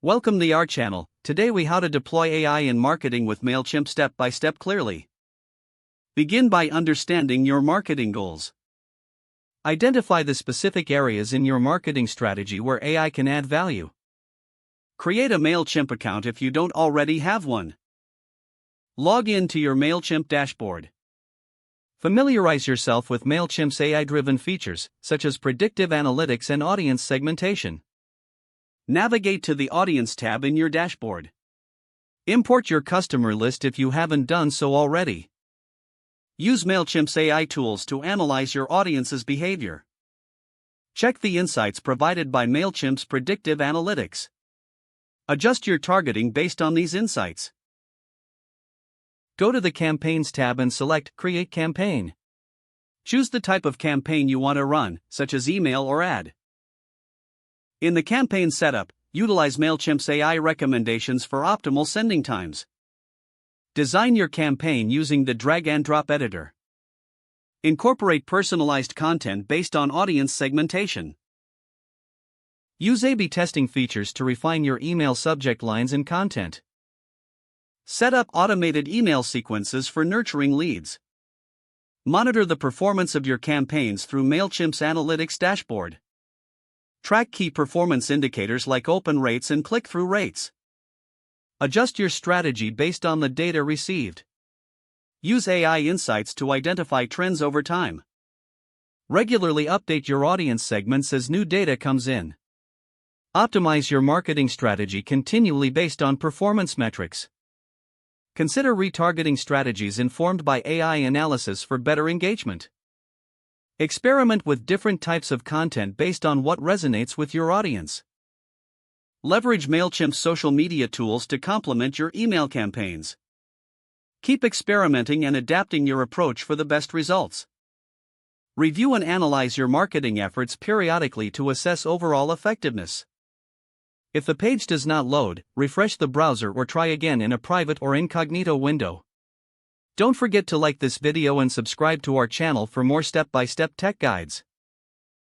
Welcome to our channel. Today we how to deploy AI in marketing with Mailchimp step by step clearly. Begin by understanding your marketing goals. Identify the specific areas in your marketing strategy where AI can add value. Create a Mailchimp account if you don't already have one. Log in to your Mailchimp dashboard. Familiarize yourself with Mailchimp's AI-driven features, such as predictive analytics and audience segmentation. Navigate to the Audience tab in your dashboard. Import your customer list if you haven't done so already. Use Mailchimp's AI tools to analyze your audience's behavior. Check the insights provided by Mailchimp's predictive analytics. Adjust your targeting based on these insights. Go to the Campaigns tab and select Create Campaign. Choose the type of campaign you want to run, such as email or ad. In the campaign setup, utilize Mailchimp's AI recommendations for optimal sending times. Design your campaign using the drag-and-drop editor. Incorporate personalized content based on audience segmentation. Use A/B testing features to refine your email subject lines and content. Set up automated email sequences for nurturing leads. Monitor the performance of your campaigns through Mailchimp's analytics dashboard. Track key performance indicators like open rates and click-through rates. Adjust your strategy based on the data received. Use AI insights to identify trends over time. Regularly update your audience segments as new data comes in. Optimize your marketing strategy continually based on performance metrics. Consider retargeting strategies informed by AI analysis for better engagement. Experiment with different types of content based on what resonates with your audience. Leverage Mailchimp's social media tools to complement your email campaigns. Keep experimenting and adapting your approach for the best results. Review and analyze your marketing efforts periodically to assess overall effectiveness. If the page does not load, refresh the browser or try again in a private or incognito window. Don't forget to like this video and subscribe to our channel for more step-by-step tech guides.